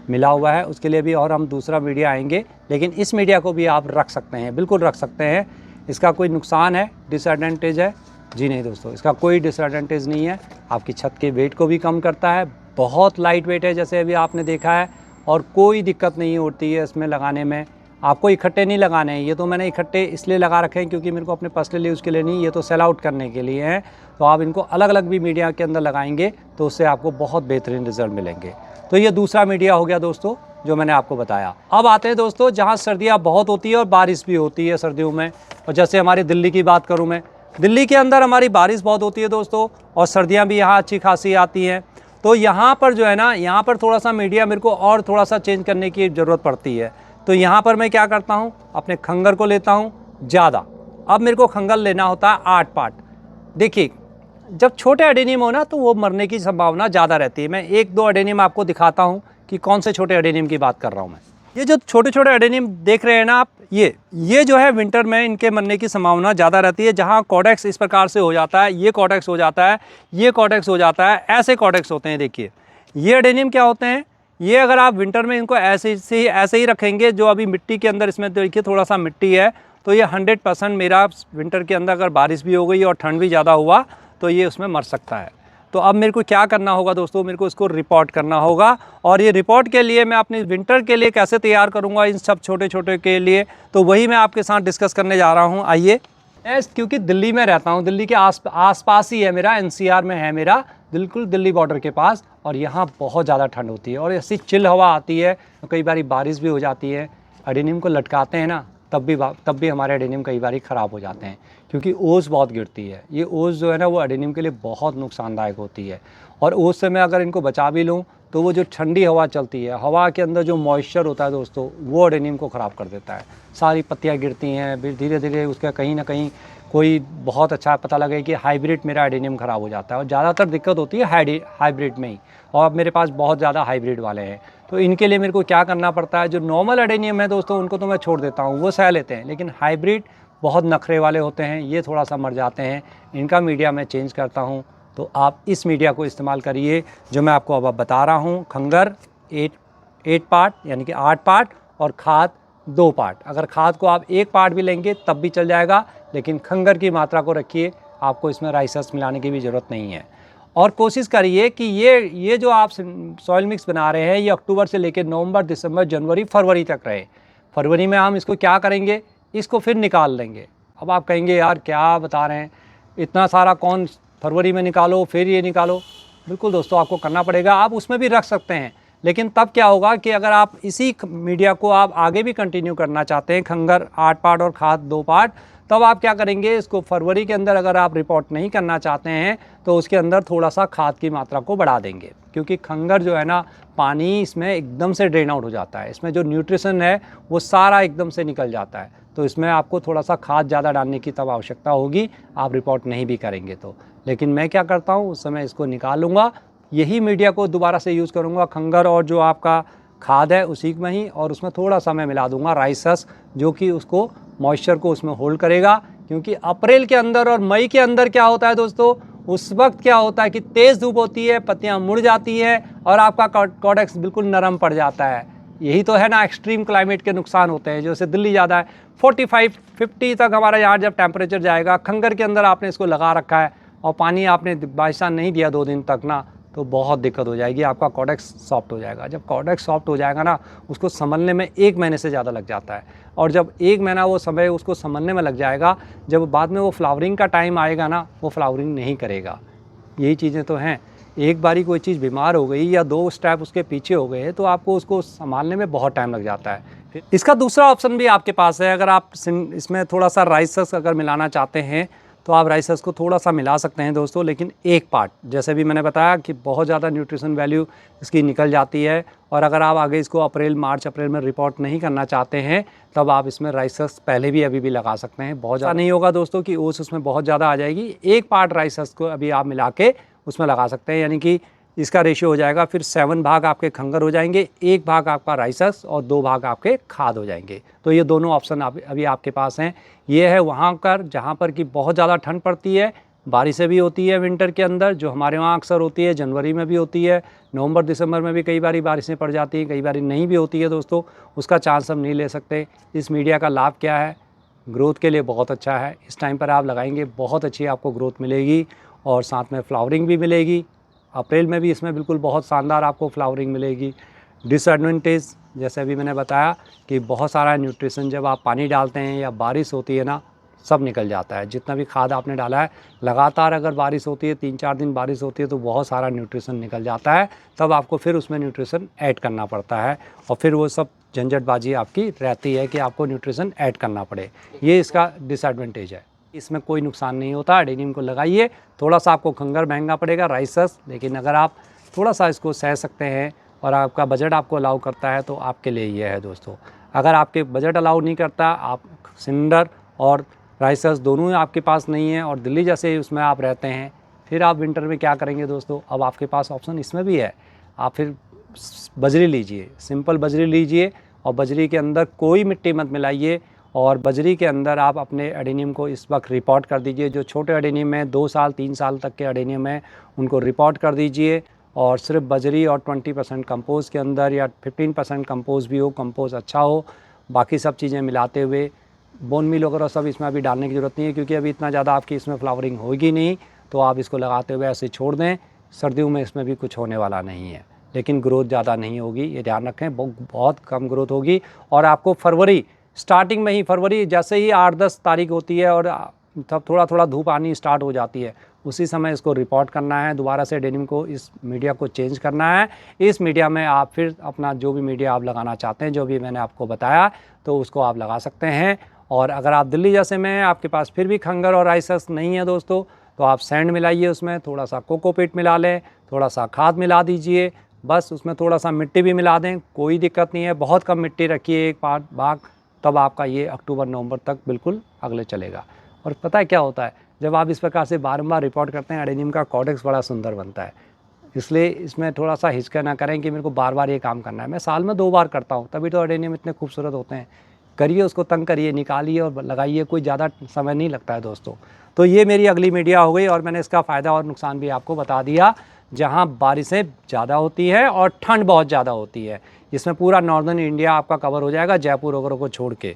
मिला हुआ है, उसके लिए भी और हम दूसरा मीडिया आएंगे। लेकिन इस मीडिया को भी आप रख सकते हैं, बिल्कुल रख सकते हैं। इसका कोई नुकसान है, डिसएडवांटेज है? जी नहीं दोस्तों, इसका कोई डिसएडवांटेज नहीं है। आपकी छत के वेट को भी कम करता है, बहुत लाइट वेट है जैसे अभी आपने देखा है, और कोई दिक्कत नहीं होती है इसमें लगाने में। आपको इकट्ठे नहीं लगाने हैं, ये तो मैंने इकट्ठे इसलिए लगा रखे हैं क्योंकि मेरे को अपने पर्सनल यूज़ के लिए नहीं, ये तो सेल आउट करने के लिए हैं। तो आप इनको अलग अलग भी मीडिया के अंदर लगाएंगे तो उससे आपको बहुत बेहतरीन रिजल्ट मिलेंगे। तो ये दूसरा मीडिया हो गया दोस्तों जो मैंने आपको बताया। अब आते हैं दोस्तों जहाँ सर्दियाँ बहुत होती है और बारिश भी होती है सर्दियों में। और जैसे हमारी दिल्ली की बात करूँ मैं, दिल्ली के अंदर हमारी बारिश बहुत होती है दोस्तों, और सर्दियाँ भी यहाँ अच्छी खासी आती हैं। तो यहाँ पर जो है ना, यहाँ पर थोड़ा सा मीडिया मेरे को और थोड़ा सा चेंज करने की ज़रूरत पड़ती है। तो यहाँ पर मैं क्या करता हूँ, अपने खंगर को लेता हूँ ज़्यादा। अब मेरे को खंगर लेना होता है 8 पार्ट। देखिए जब छोटे एडेनियम हो ना तो वो मरने की संभावना ज़्यादा रहती है। मैं 1-2 एडेनियम आपको दिखाता हूँ कि कौन से छोटे एडेनियम की बात कर रहा हूँ मैं। ये जो छोटे छोटे एडेनियम देख रहे हैं ना आप, ये जो है विंटर में इनके मरने की संभावना ज़्यादा रहती है। जहाँ कॉडेक्स इस प्रकार से हो जाता है, ये कॉडेक्स हो जाता है, ये कॉडेक्स हो जाता है, ऐसे कॉडेक्स होते हैं। देखिए ये एडेनियम क्या होते हैं, ये अगर आप विंटर में इनको ऐसे ही रखेंगे, जो अभी मिट्टी के अंदर इसमें देखिए थोड़ा सा मिट्टी है, तो ये 100% मेरा विंटर के अंदर अगर बारिश भी हो गई और ठंड भी ज़्यादा हुआ तो ये उसमें मर सकता है। तो अब मेरे को क्या करना होगा दोस्तों, मेरे को इसको रिपोर्ट करना होगा। और ये रिपोर्ट के लिए मैं अपनी विंटर के लिए कैसे तैयार करूँगा इन सब छोटे छोटे के लिए, तो वही मैं आपके साथ डिस्कस करने जा रहा हूँ। आइए, क्योंकि दिल्ली में रहता हूँ, दिल्ली के आसपास ही है मेरा, एनसीआर में है मेरा, बिल्कुल दिल्ली बॉर्डर के पास, और यहाँ बहुत ज़्यादा ठंड होती है और ऐसी चिल हवा आती है, तो कई बार बारिश भी हो जाती है। एडेनियम को लटकाते हैं ना, तब भी हमारे एडेनियम कई बार ख़राब हो जाते हैं, क्योंकि ओस बहुत गिरती है। ये ओस जो है ना वो एडेनियम के लिए बहुत नुकसानदायक होती है। और ओस से मैं अगर इनको बचा भी लूँ तो वो जो ठंडी हवा चलती है, हवा के अंदर जो मॉइस्चर होता है दोस्तों, वो एडेनियम को ख़राब कर देता है। सारी पत्तियाँ गिरती हैं, फिर धीरे धीरे उसका कहीं ना कहीं कोई बहुत अच्छा पता लगे कि हाइब्रिड मेरा एडेनियम ख़राब हो जाता है। और ज़्यादातर दिक्कत होती है हाइब्रिड में ही, और अब मेरे पास बहुत ज़्यादा हाइब्रिड वाले हैं। तो इनके लिए मेरे को क्या करना पड़ता है, जो नॉर्मल एडेनियम है दोस्तों उनको तो मैं छोड़ देता हूँ, वो सह लेते हैं, लेकिन हाइब्रिड बहुत नखरे वाले होते हैं, ये थोड़ा सा मर जाते हैं। इनका मीडिया मैं चेंज करता हूँ। तो आप इस मीडिया को इस्तेमाल करिए जो मैं आपको अब बता रहा हूँ। खंगर 8 पार्ट यानी कि 8 पार्ट, और खाद 2 पार्ट। अगर खाद को आप 1 पार्ट भी लेंगे तब भी चल जाएगा, लेकिन खंगर की मात्रा को रखिए, आपको इसमें राइसस मिलाने की भी ज़रूरत नहीं है। और कोशिश करिए कि ये जो आप सॉइल मिक्स बना रहे हैं, ये अक्टूबर से लेकर नवंबर, दिसंबर, जनवरी, फरवरी तक रहे। फरवरी में हम इसको क्या करेंगे, इसको फिर निकाल देंगे। अब आप कहेंगे यार क्या बता रहे हैं, इतना सारा कौन फरवरी में निकालो फिर ये निकालो। बिल्कुल दोस्तों, आपको करना पड़ेगा। आप उसमें भी रख सकते हैं, लेकिन तब क्या होगा कि अगर आप इसी मीडिया को आप आगे भी कंटिन्यू करना चाहते हैं, खंगर 8 पार्ट और खाद 2 पार्ट, तब आप क्या करेंगे, इसको फरवरी के अंदर अगर आप रिपोर्ट नहीं करना चाहते हैं तो उसके अंदर थोड़ा सा खाद की मात्रा को बढ़ा देंगे, क्योंकि खंगर जो है ना, पानी इसमें एकदम से ड्रेन आउट हो जाता है, इसमें जो न्यूट्रिशन है वो सारा एकदम से निकल जाता है। तो इसमें आपको थोड़ा सा खाद ज़्यादा डालने की तब आवश्यकता होगी, आप रिपोर्ट नहीं भी करेंगे तो। लेकिन मैं क्या करता हूँ, उस समय इसको निकाल लूँगा, यही मीडिया को दोबारा से यूज़ करूँगा, खंगर और जो आपका खाद है उसी में ही, और उसमें थोड़ा सा मैं मिला दूँगा राइसस, जो कि उसको मॉइस्चर को उसमें होल्ड करेगा। क्योंकि अप्रैल के अंदर और मई के अंदर क्या होता है दोस्तों, उस वक्त क्या होता है कि तेज़ धूप होती है, पत्तियाँ मुड़ जाती हैं और आपका कॉडेक्स बिल्कुल नरम पड़ जाता है। यही तो है ना, एक्सट्रीम क्लाइमेट के नुकसान होते हैं। जैसे दिल्ली ज़्यादा है, 45-50 तक हमारा यहाँ जब टेम्परेचर जाएगा, खंगर के अंदर आपने इसको लगा रखा है और पानी आपने बारिश नहीं दिया 2 दिन तक ना, तो बहुत दिक्कत हो जाएगी, आपका कॉडेक्स सॉफ्ट हो जाएगा। जब कॉडेक्स सॉफ्ट हो जाएगा ना, उसको संभलने में 1 महीने से ज़्यादा लग जाता है। और जब 1 महीना वो समय उसको संभलने में लग जाएगा, जब बाद में वो फ्लावरिंग का टाइम आएगा ना, वो फ्लावरिंग नहीं करेगा। यही चीज़ें तो हैं। एक बारी कोई चीज़ बीमार हो गई या 2 स्टेप उसके पीछे हो गए तो आपको उसको संभालने में बहुत टाइम लग जाता है। इसका दूसरा ऑप्शन भी आपके पास है, अगर आप इसमें थोड़ा सा राइसस अगर मिलाना चाहते हैं तो आप राइसस को थोड़ा सा मिला सकते हैं दोस्तों, लेकिन 1 पार्ट। जैसे भी मैंने बताया कि बहुत ज़्यादा न्यूट्रिशन वैल्यू इसकी निकल जाती है, और अगर आप आगे इसको मार्च अप्रैल में रिपोर्ट नहीं करना चाहते हैं तब आप इसमें राइसस पहले भी अभी भी लगा सकते हैं। बहुत ज़्यादा नहीं होगा दोस्तों कि ओस उसमें बहुत ज़्यादा आ जाएगी। 1 पार्ट राइसस को अभी आप मिला के उसमें लगा सकते हैं, यानी कि इसका रेशियो हो जाएगा फिर 7 भाग आपके खंगर हो जाएंगे, 1 भाग आपका राइसस और 2 भाग आपके खाद हो जाएंगे। तो ये दोनों ऑप्शन अभी आपके पास हैं। ये है वहाँ पर जहाँ पर कि बहुत ज़्यादा ठंड पड़ती है, बारिशें भी होती है विंटर के अंदर, जो हमारे वहाँ अक्सर होती है, जनवरी में भी होती है, नवंबर दिसंबर में भी कई बारी बारिशें पड़ जाती हैं, कई बारी नहीं भी होती है दोस्तों, उसका चांस हम नहीं ले सकते। इस मीडिया का लाभ क्या है, ग्रोथ के लिए बहुत अच्छा है। इस टाइम पर आप लगाएंगे बहुत अच्छी आपको ग्रोथ मिलेगी और साथ में फ्लावरिंग भी मिलेगी। अप्रैल में भी इसमें बिल्कुल बहुत शानदार आपको फ्लावरिंग मिलेगी। डिसएडवांटेज जैसे अभी मैंने बताया कि बहुत सारा न्यूट्रिशन जब आप पानी डालते हैं या बारिश होती है ना, सब निकल जाता है। जितना भी खाद आपने डाला है, लगातार अगर बारिश होती है, 3-4 दिन बारिश होती है, तो बहुत सारा न्यूट्रिशन निकल जाता है। तब आपको फिर उसमें न्यूट्रिशन ऐड करना पड़ता है और फिर वो सब झंझटबाजी आपकी रहती है कि आपको न्यूट्रिशन ऐड करना पड़े। ये इसका डिसएडवांटेज है। इसमें कोई नुकसान नहीं होता। एडेनियम को लगाइए, थोड़ा सा आपको खंगर महंगा पड़ेगा, राइसस, लेकिन अगर आप थोड़ा सा इसको सह सकते हैं और आपका बजट आपको अलाउ करता है तो आपके लिए ये है दोस्तों। अगर आपके बजट अलाउ नहीं करता, आप सिलेंडर और राइसस दोनों आपके पास नहीं है और दिल्ली जैसे उसमें आप रहते हैं, फिर आप विंटर में क्या करेंगे दोस्तों? अब आपके पास ऑप्शन इसमें भी है, आप फिर बजरी लीजिए, सिंपल बजरी लीजिए और बजरी के अंदर कोई मिट्टी मत मिलाइए और बजरी के अंदर आप अपने एडेनियम को इस वक्त रिपोर्ट कर दीजिए। जो छोटे एडेनियम हैं, 2 साल 3 साल तक के एडेनियम हैं, उनको रिपोर्ट कर दीजिए और सिर्फ बजरी और 20% कंपोज के अंदर या 15% कंपोज भी हो, कंपोज अच्छा हो, बाकी सब चीज़ें मिलाते हुए बोन मील वगैरह सब इसमें अभी डालने की ज़रूरत नहीं है, क्योंकि अभी इतना ज़्यादा आपकी इसमें फ्लावरिंग होगी नहीं, तो आप इसको लगाते हुए ऐसे छोड़ दें। सर्दियों में इसमें भी कुछ होने वाला नहीं है, लेकिन ग्रोथ ज़्यादा नहीं होगी, ये ध्यान रखें, बहुत कम ग्रोथ होगी। और आपको फरवरी स्टार्टिंग में ही, फरवरी जैसे ही 8-10 तारीख होती है और तब थोड़ा थोड़ा धूप आनी स्टार्ट हो जाती है, उसी समय इसको रिपोर्ट करना है, दोबारा से एडेनियम को, इस मीडिया को चेंज करना है। इस मीडिया में आप फिर अपना जो भी मीडिया आप लगाना चाहते हैं, जो भी मैंने आपको बताया, तो उसको आप लगा सकते हैं। और अगर आप दिल्ली जैसे में हैं, आपके पास फिर भी खंगर और राइसस नहीं है दोस्तों, तो आप सैंड मिलाइए, उसमें थोड़ा सा कोकोपीट मिला लें, थोड़ा सा खाद मिला दीजिए, बस उसमें थोड़ा सा मिट्टी भी मिला दें, कोई दिक्कत नहीं है। बहुत कम मिट्टी रखिए, एक भाग, तब आपका ये अक्टूबर नवंबर तक बिल्कुल अगले चलेगा। और पता है क्या होता है, जब आप इस प्रकार से बारंबार रिपोर्ट करते हैं, एडेनियम का कॉर्डेक्स बड़ा सुंदर बनता है। इसलिए इसमें थोड़ा सा हिचक ना करें कि मेरे को बार बार ये काम करना है। मैं साल में 2 बार करता हूँ, तभी तो एडेनियम इतने खूबसूरत होते हैं। करिए, उसको तंग करिए, निकालिए और लगाइए, कोई ज़्यादा समय नहीं लगता है दोस्तों। तो ये मेरी अगली मीडिया हो गई और मैंने इसका फ़ायदा और नुकसान भी आपको बता दिया। जहाँ बारिशें ज़्यादा होती है और ठंड बहुत ज़्यादा होती है, इसमें पूरा नॉर्दर्न इंडिया आपका कवर हो जाएगा, जयपुर वगैरह को छोड़ के।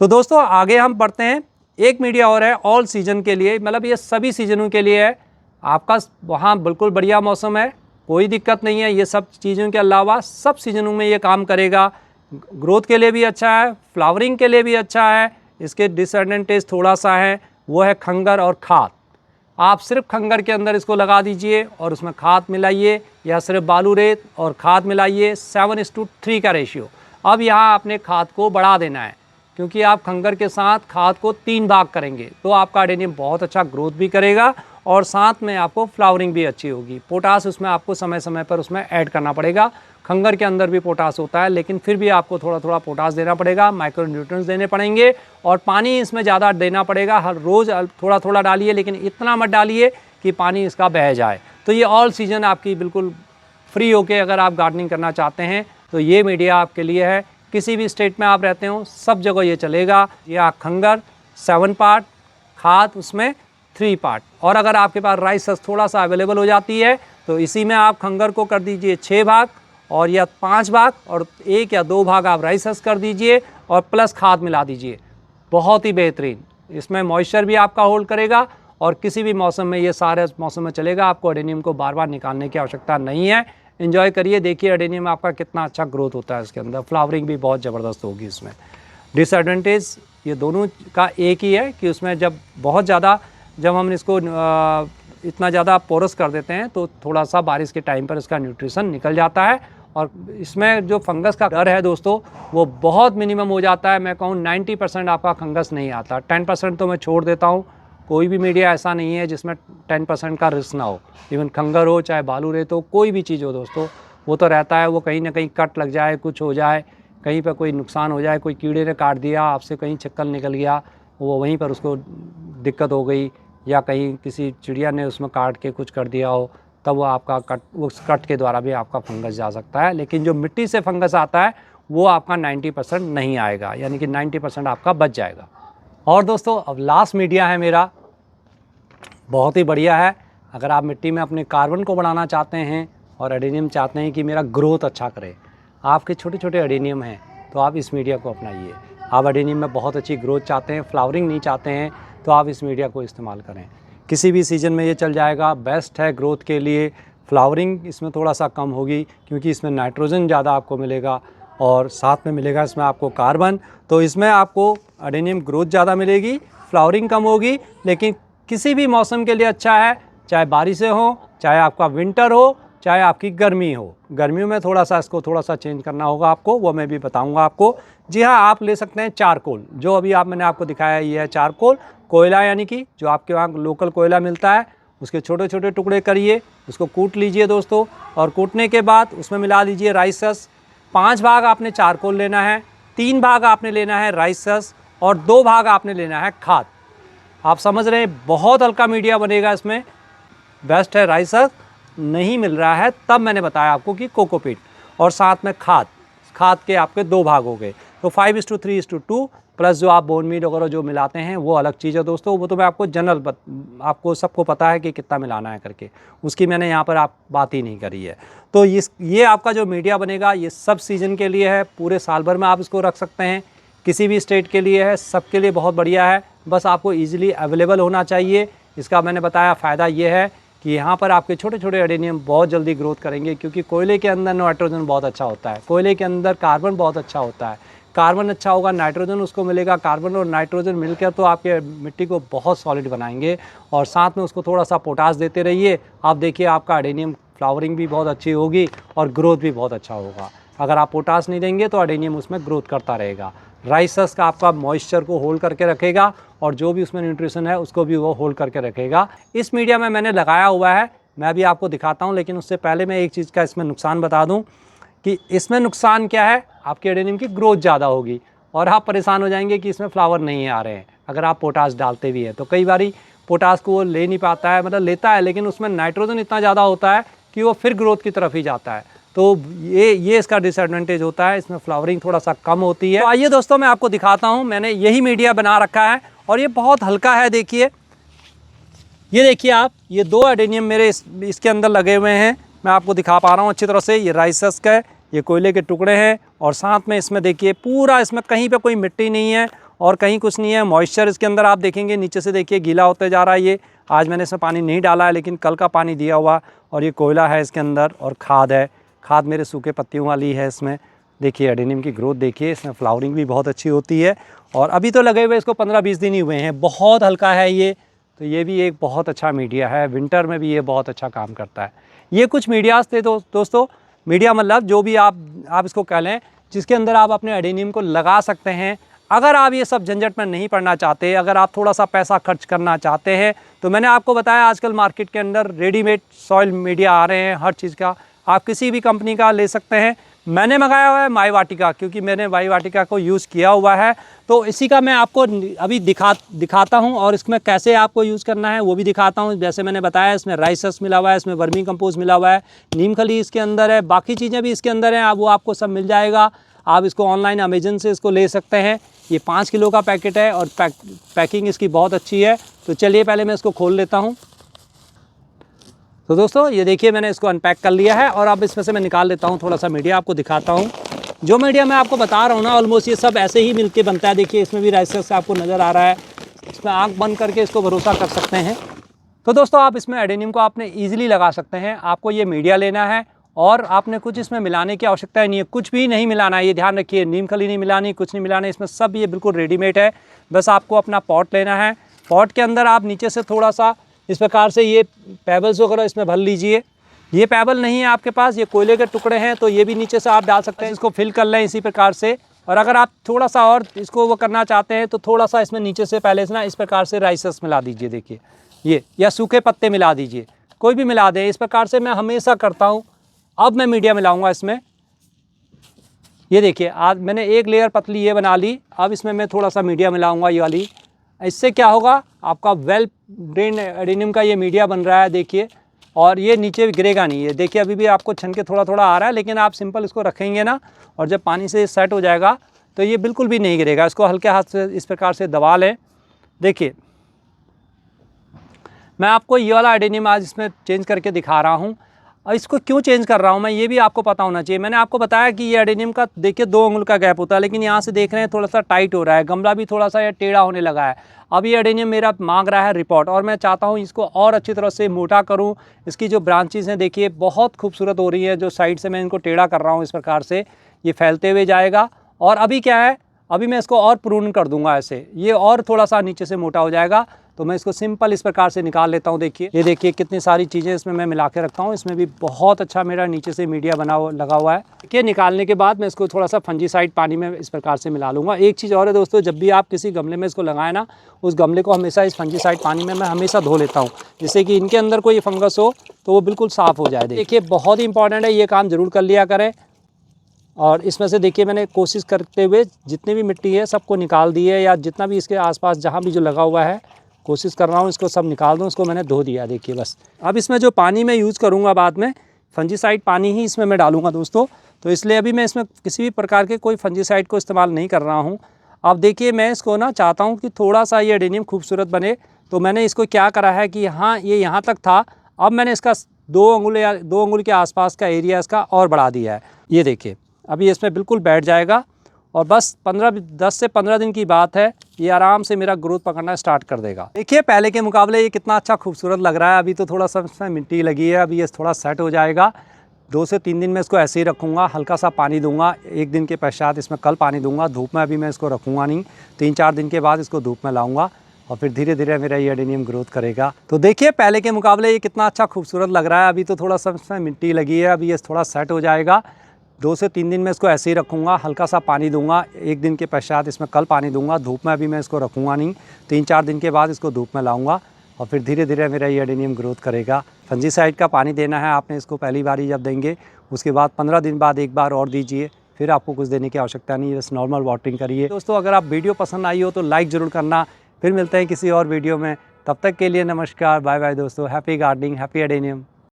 तो दोस्तों आगे हम बढ़ते हैं। एक मीडिया और है ऑल सीजन के लिए, मतलब ये सभी सीजनों के लिए है। आपका वहाँ बिल्कुल बढ़िया मौसम है, कोई दिक्कत नहीं है, ये सब चीज़ों के अलावा सब सीजनों में ये काम करेगा। ग्रोथ के लिए भी अच्छा है, फ्लावरिंग के लिए भी अच्छा है। इसके डिसएडवांटेज थोड़ा सा है, वो है खंगर और खाद। आप सिर्फ खंगर के अंदर इसको लगा दीजिए और उसमें खाद मिलाइए, या सिर्फ बालू रेत और खाद मिलाइए, 7:3 का रेशियो। अब यहाँ आपने खाद को बढ़ा देना है, क्योंकि आप खंगर के साथ खाद को 3 भाग करेंगे, तो आपका एडेनियम बहुत अच्छा ग्रोथ भी करेगा और साथ में आपको फ्लावरिंग भी अच्छी होगी। पोटास उसमें आपको समय समय पर उसमें ऐड करना पड़ेगा। खंगर के अंदर भी पोटास होता है, लेकिन फिर भी आपको थोड़ा थोड़ा पोटास देना पड़ेगा, माइक्रो न्यूट्रिएंट्स देने पड़ेंगे और पानी इसमें ज़्यादा देना पड़ेगा। हर रोज़ थोड़ा थोड़ा डालिए, लेकिन इतना मत डालिए कि पानी इसका बह जाए। तो ये ऑल सीजन आपकी बिल्कुल फ्री होके अगर आप गार्डनिंग करना चाहते हैं तो ये मीडिया आपके लिए है। किसी भी स्टेट में आप रहते हो, सब जगह ये चलेगा। या खंगर 7 पार्ट, खाद उसमें 3 पार्ट, और अगर आपके पास राइसस थोड़ा सा अवेलेबल हो जाती है तो इसी में आप खंगर को कर दीजिए 6 भाग और या 5 भाग, और 1 या 2 भाग आप राइसस कर दीजिए और प्लस खाद मिला दीजिए। बहुत ही बेहतरीन, इसमें मॉइस्चर भी आपका होल्ड करेगा और किसी भी मौसम में, ये सारे मौसम में चलेगा। आपको एडेनियम को बार बार निकालने की आवश्यकता नहीं है। एंजॉय करिए, देखिए एडेनियम आपका कितना अच्छा ग्रोथ होता है इसके अंदर, फ्लावरिंग भी बहुत ज़बरदस्त होगी इसमें। डिसएडवांटेज ये दोनों का एक ही है कि उसमें जब बहुत ज़्यादा, जब हम इसको इतना ज़्यादा पोरस कर देते हैं तो थोड़ा सा बारिश के टाइम पर इसका न्यूट्रिशन निकल जाता है। और इसमें जो फंगस का डर है दोस्तों, वो बहुत मिनिमम हो जाता है। मैं कहूँ 90% आपका फंगस नहीं आता, 10% तो मैं छोड़ देता हूँ। कोई भी मीडिया ऐसा नहीं है जिसमें 10% का रिस्क ना हो। इवन खंगर हो, चाहे बालू रेत हो, कोई भी चीज़ हो दोस्तों, वो तो रहता है। वो कहीं ना कहीं कट लग जाए, कुछ हो जाए, कहीं पर कोई नुकसान हो जाए, कोई कीड़े ने काट दिया, आपसे कहीं छिक्कल निकल गया, वो वहीं पर उसको दिक्कत हो गई, या कहीं किसी चिड़िया ने उसमें काट के कुछ कर दिया हो, तब वो आपका उस कट के द्वारा भी आपका फंगस जा सकता है। लेकिन जो मिट्टी से फंगस आता है वो आपका 90% नहीं आएगा, यानी कि 90% आपका बच जाएगा। और दोस्तों अब लास्ट मीडिया है मेरा, बहुत ही बढ़िया है। अगर आप मिट्टी में अपने कार्बन को बढ़ाना चाहते हैं और एडेनियम चाहते हैं कि मेरा ग्रोथ अच्छा करे, आपके छोटे छोटे एडेनियम हैं, तो आप इस मीडिया को अपनाइए। आप एडेनियम में बहुत अच्छी ग्रोथ चाहते हैं, फ्लावरिंग नहीं चाहते हैं, तो आप इस मीडिया को इस्तेमाल करें। किसी भी सीज़न में ये चल जाएगा, बेस्ट है ग्रोथ के लिए। फ्लावरिंग इसमें थोड़ा सा कम होगी क्योंकि इसमें नाइट्रोजन ज़्यादा आपको मिलेगा और साथ में मिलेगा इसमें आपको कार्बन, तो इसमें आपको एडेनियम ग्रोथ ज़्यादा मिलेगी, फ्लावरिंग कम होगी। लेकिन किसी भी मौसम के लिए अच्छा है, चाहे बारिशें हो, चाहे आपका विंटर हो, चाहे आपकी गर्मी हो। गर्मियों में थोड़ा सा इसको थोड़ा सा चेंज करना होगा आपको, वो मैं भी बताऊंगा आपको। जी हाँ, आप ले सकते हैं चारकोल, जो अभी मैंने आपको दिखाया है, ये है चारकोल कोयला, यानी कि जो आपके वहाँ लोकल कोयला मिलता है, उसके छोटे छोटे टुकड़े करिए, उसको कूट लीजिए दोस्तों, और कूटने के बाद उसमें मिला दीजिए राइसस। 5 भाग आपने चारकोल लेना है, 3 भाग आपने लेना है राइसस और 2 भाग आपने लेना है खाद। आप समझ रहे हैं, बहुत हल्का मीडिया बनेगा इसमें। बेस्ट है राइसस, नहीं मिल रहा है तब मैंने बताया आपको कि कोकोपीट, और साथ में खाद के आपके 2 भाग हो गए, तो 5:3:2 प्लस जो आप बोन मील वगैरह जो मिलाते हैं वो अलग चीज़ है दोस्तों। वो तो मैं आपको आपको सबको पता है कि कितना मिलाना है करके, उसकी मैंने यहाँ पर आप बात ही नहीं करी है। तो ये आपका जो मीडिया बनेगा ये सब सीज़न के लिए है, पूरे साल भर में आप इसको रख सकते हैं, किसी भी स्टेट के लिए है, सबके लिए बहुत बढ़िया है। बस आपको ईजिली अवेलेबल होना चाहिए। इसका मैंने बताया फ़ायदा ये है कि यहाँ पर आपके छोटे छोटे एडेनियम बहुत जल्दी ग्रोथ करेंगे, क्योंकि कोयले के अंदर नाइट्रोजन बहुत अच्छा होता है, कोयले के अंदर कार्बन बहुत अच्छा होता है। कार्बन अच्छा होगा, नाइट्रोजन उसको मिलेगा, कार्बन और नाइट्रोजन मिलकर तो आपके मिट्टी को बहुत सॉलिड बनाएंगे। और साथ में उसको थोड़ा सा पोटास देते रहिए, आप देखिए आपका एडेनियम फ्लावरिंग भी बहुत अच्छी होगी और ग्रोथ भी बहुत अच्छा होगा। अगर आप पोटास नहीं देंगे तो एडेनियम उसमें ग्रोथ करता रहेगा। राइसस का आपका मॉइस्चर को होल्ड करके रखेगा और जो भी उसमें न्यूट्रिशन है उसको भी वो होल्ड करके रखेगा। इस मीडिया में मैंने लगाया हुआ है, मैं अभी आपको दिखाता हूँ, लेकिन उससे पहले मैं एक चीज़ का इसमें नुकसान बता दूँ कि इसमें नुकसान क्या है, आपके एडेनियम की ग्रोथ ज़्यादा होगी और आप परेशान हो जाएंगे कि इसमें फ्लावर नहीं आ रहे हैं अगर आप पोटास डालते भी हैं। तो कई बारी पोटास को वो ले नहीं पाता है, मतलब लेता है लेकिन उसमें नाइट्रोजन इतना ज़्यादा होता है कि वो फिर ग्रोथ की तरफ ही जाता है। तो ये इसका डिसएडवांटेज होता है, इसमें फ्लावरिंग थोड़ा सा कम होती है। तो आइए दोस्तों मैं आपको दिखाता हूँ, मैंने यही मीडिया बना रखा है और ये बहुत हल्का है। देखिए, ये देखिए आप, ये 2 एडेनियम मेरे इसके अंदर लगे हुए हैं, मैं आपको दिखा पा रहा हूँ अच्छी तरह से। ये राइसस का है, ये कोयले के टुकड़े हैं और साथ में इसमें देखिए पूरा, इसमें कहीं पे कोई मिट्टी नहीं है और कहीं कुछ नहीं है। मॉइस्चर इसके अंदर आप देखेंगे नीचे से, देखिए गीला होते जा रहा है। ये आज मैंने इसमें पानी नहीं डाला है, लेकिन कल का पानी दिया हुआ। और ये कोयला है इसके अंदर और खाद है, खाद मेरे सूखे पत्तियों वाली है इसमें। देखिए एडेनियम की ग्रोथ देखिए, इसमें फ्लावरिंग भी बहुत अच्छी होती है और अभी तो लगे हुए इसको 15-20 दिन ही हुए हैं। बहुत हल्का है ये, तो ये भी एक बहुत अच्छा मीडिया है, विंटर में भी ये बहुत अच्छा काम करता है। ये कुछ मीडियाज़ थे दोस्तों। मीडिया मतलब जो भी आप इसको कह लें, जिसके अंदर आप अपने एडेनियम को लगा सकते हैं। अगर आप ये सब झंझट में नहीं पड़ना चाहते, अगर आप थोड़ा सा पैसा खर्च करना चाहते हैं, तो मैंने आपको बताया आजकल मार्केट के अंदर रेडीमेड सॉइल मीडिया आ रहे हैं हर चीज़ का, आप किसी भी कंपनी का ले सकते हैं। मैंने मंगाया हुआ है माई वाटिका, क्योंकि मैंने माई वाटिका को यूज़ किया हुआ है, तो इसी का मैं आपको अभी दिखाता हूं और इसमें कैसे आपको यूज़ करना है वो भी दिखाता हूं। जैसे मैंने बताया, इसमें राइसस मिला हुआ है, इसमें वर्मी कंपोस्ट मिला हुआ है, नीम खली इसके अंदर है, बाकी चीज़ें भी इसके अंदर हैं, वो आपको सब मिल जाएगा। आप इसको ऑनलाइन अमेजन से इसको ले सकते हैं। ये 5 किलो का पैकेट है और पैकिंग इसकी बहुत अच्छी है। तो चलिए पहले मैं इसको खोल लेता हूँ। तो दोस्तों ये देखिए, मैंने इसको अनपैक कर लिया है और अब इसमें से मैं निकाल लेता हूँ थोड़ा सा मीडिया, आपको दिखाता हूँ। जो मीडिया मैं आपको बता रहा हूँ ना, ऑलमोस्ट ये सब ऐसे ही मिलके बनता है। देखिए इसमें भी राइसस आपको नज़र आ रहा है, इसमें आँख बंद करके इसको भरोसा कर सकते हैं। तो दोस्तों आप इसमें एडेनियम को आपने ईजिली लगा सकते हैं। आपको ये मीडिया लेना है और आपने कुछ इसमें मिलाने की आवश्यकता नहीं है, कुछ भी नहीं मिलाना है, ये ध्यान रखिए। नीम खली नहीं मिलानी, कुछ नहीं मिलाना, इसमें सब ये बिल्कुल रेडीमेड है। बस आपको अपना पॉट लेना है, पॉट के अंदर आप नीचे से थोड़ा सा इस प्रकार से ये पेबल्स वगैरह इसमें भर लीजिए। ये पेबल नहीं है आपके पास, ये कोयले के टुकड़े हैं, तो ये भी नीचे से आप डाल सकते हैं। इसको फिल कर लें इसी प्रकार से। और अगर आप थोड़ा सा और इसको वो करना चाहते हैं तो थोड़ा सा इसमें नीचे से पहले से ना इस प्रकार से राइसस मिला दीजिए। देखिए ये, या सूखे पत्ते मिला दीजिए, कोई भी मिला दें। इस प्रकार से मैं हमेशा करता हूँ। अब मैं मीडिया मिलाऊंगा इसमें। ये देखिए, आज मैंने एक लेयर पतली ये बना ली, अब इसमें मैं थोड़ा सा मीडिया मिलाऊंगा ये वाली। इससे क्या होगा, आपका वेल ड्रेन एडेनियम का ये मीडिया बन रहा है। देखिए और ये नीचे गिरेगा नहीं। ये देखिए अभी भी आपको छन के थोड़ा थोड़ा आ रहा है, लेकिन आप सिंपल इसको रखेंगे ना और जब पानी से सेट हो जाएगा तो ये बिल्कुल भी नहीं गिरेगा। इसको हल्के हाथ से इस प्रकार से दबा लें। देखिए मैं आपको ये वाला एडेनियम आज इसमें चेंज करके दिखा रहा हूँ। और इसको क्यों चेंज कर रहा हूँ मैं, ये भी आपको पता होना चाहिए। मैंने आपको बताया कि ये एडेनियम का देखिए 2 अंगुल का गैप होता है, लेकिन यहाँ से देख रहे हैं थोड़ा सा टाइट हो रहा है, गमला भी थोड़ा सा ये टेढ़ा होने लगा है। अब ये एडेनियम मेरा मांग रहा है रिपोर्ट, और मैं चाहता हूँ इसको और अच्छी तरह से मोटा करूँ। इसकी जो ब्रांचेज़ हैं देखिए बहुत खूबसूरत हो रही है, जो साइड से मैं इनको टेढ़ा कर रहा हूँ इस प्रकार से ये फैलते हुए जाएगा। और अभी क्या है, अभी मैं इसको और प्रून कर दूंगा ऐसे, ये और थोड़ा सा नीचे से मोटा हो जाएगा। तो मैं इसको सिंपल इस प्रकार से निकाल लेता हूँ। देखिए ये देखिए कितनी सारी चीज़ें इसमें मैं मिला के रखता हूँ। इसमें भी बहुत अच्छा मेरा नीचे से मीडिया लगा हुआ है। देखिए निकालने के बाद मैं इसको थोड़ा सा फंजीसाइड पानी में इस प्रकार से मिला लूँगा। एक चीज़ और है दोस्तों, जब भी आप किसी गमले में इसको लगाएं ना, उस गमले को हमेशा इस फंजीसाइड पानी में मैं हमेशा धो लेता हूँ, जिससे कि इनके अंदर कोई फंगस हो तो वो बिल्कुल साफ़ हो जाए। देखिए बहुत ही इंपॉर्टेंट है, ये काम ज़रूर कर लिया करें। और इसमें से देखिए मैंने कोशिश करते हुए जितनी भी मिट्टी है सबको निकाल दी है, या जितना भी इसके आसपास जहाँ भी जो लगा हुआ है कोशिश कर रहा हूँ इसको सब निकाल दूँ। इसको मैंने धो दिया देखिए बस। अब इसमें जो पानी मैं यूज़ करूँगा बाद में, फंजीसाइड पानी ही इसमें मैं डालूँगा दोस्तों, तो इसलिए अभी मैं इसमें किसी भी प्रकार के कोई फंजीसाइड को इस्तेमाल नहीं कर रहा हूँ। अब देखिए मैं इसको ना चाहता हूँ कि थोड़ा सा ये एडेनियम खूबसूरत बने, तो मैंने इसको क्या करा है कि हाँ ये यहाँ तक था, अब मैंने इसका 2 अंगुल या 2 अंगुल के आसपास का एरिया इसका और बढ़ा दिया है। ये देखिए अभी इसमें बिल्कुल बैठ जाएगा, और बस 10 से 15 दिन की बात है, ये आराम से मेरा ग्रोथ पकड़ना स्टार्ट कर देगा। देखिए पहले के मुकाबले ये कितना अच्छा खूबसूरत लग रहा है। अभी तो थोड़ा सा इसमें मिट्टी लगी है, अभी ये थोड़ा सेट हो जाएगा। 2 से 3 दिन में इसको ऐसे ही रखूँगा, हल्का सा पानी दूंगा। 1 दिन के पश्चात इसमें कल पानी दूंगा। धूप में अभी मैं इसको रखूँगा नहीं, 3-4 दिन के बाद इसको धूप में लाऊँगा, और फिर धीरे धीरे मेरा ये एडेनियम ग्रोथ करेगा। तो देखिए पहले के मुकाबले ये कितना अच्छा खूबसूरत लग रहा है। अभी तो थोड़ा सा इसमें मिट्टी लगी है, अभी ये थोड़ा सेट हो जाएगा। 2 से 3 दिन में इसको ऐसे ही रखूँगा, हल्का सा पानी दूंगा। 1 दिन के पश्चात इसमें कल पानी दूंगा। धूप में अभी मैं इसको रखूँगा नहीं, 3-4 दिन के बाद इसको धूप में लाऊंगा, और फिर धीरे धीरे मेरा ये एडेनियम ग्रोथ करेगा। फंजीसाइड का पानी देना है आपने इसको पहली बार ही जब देंगे, उसके बाद 15 दिन बाद एक बार और दीजिए, फिर आपको कुछ देने की आवश्यकता नहीं है, बस नॉर्मल वाटरिंग करिए। दोस्तों अगर आप वीडियो पसंद आई हो तो लाइक ज़रूर करना। फिर मिलते हैं किसी और वीडियो में, तब तक के लिए नमस्कार, बाय बाय दोस्तों। Happy gardening, happy adenium.